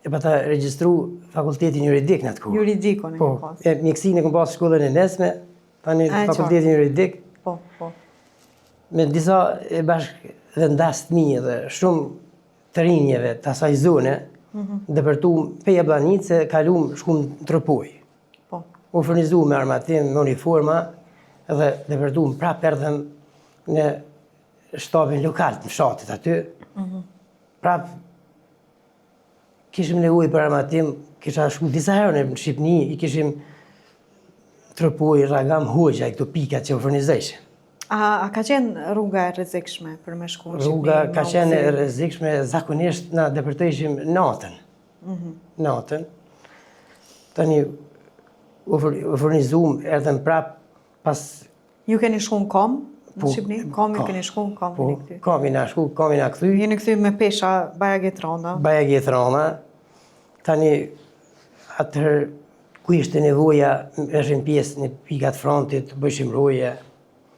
e pa ta regjistru fakultetin juridik në atë kohë. Juridikon e Po, ke pas. mjekësinë e kam pas shkollën e nesme, tani fakultetin juridik, Po, po. me disa e bashkë vendas të mi dhe shumë të rinjeve të asaj zone, dëpërtum peja Blanice, kalum shkum në Tropoj. Po. U furnizu me armatim, me uniforma, dhe dëpërtum prap erdhem në shtabin lokal të fshatit aty. Prap kishim nevojë për armatim, kisha shku disa herë në Shqipni, i kishim Tropoj, Ragam, Hoxha, i këto pikat që u furnizojshin. A ka qenë rruga e rrezikshme për me shku në Shqipni? Rruga ka qenë e rrezikshme, zakonisht na depërtojshim natën. Natën. Tani u furnizum, erdhem prap pas... Ju keni shku në kom në Shqipni? Kom ju keni shku në kom? Po, komi na shku, komi na kthy. Jeni kthy me pesha Bajagjet Rona? Bajagjet Rona. Tani atëherë ku ishte nevoja, ishim pjesë në pikat frontit, bëjshim roje.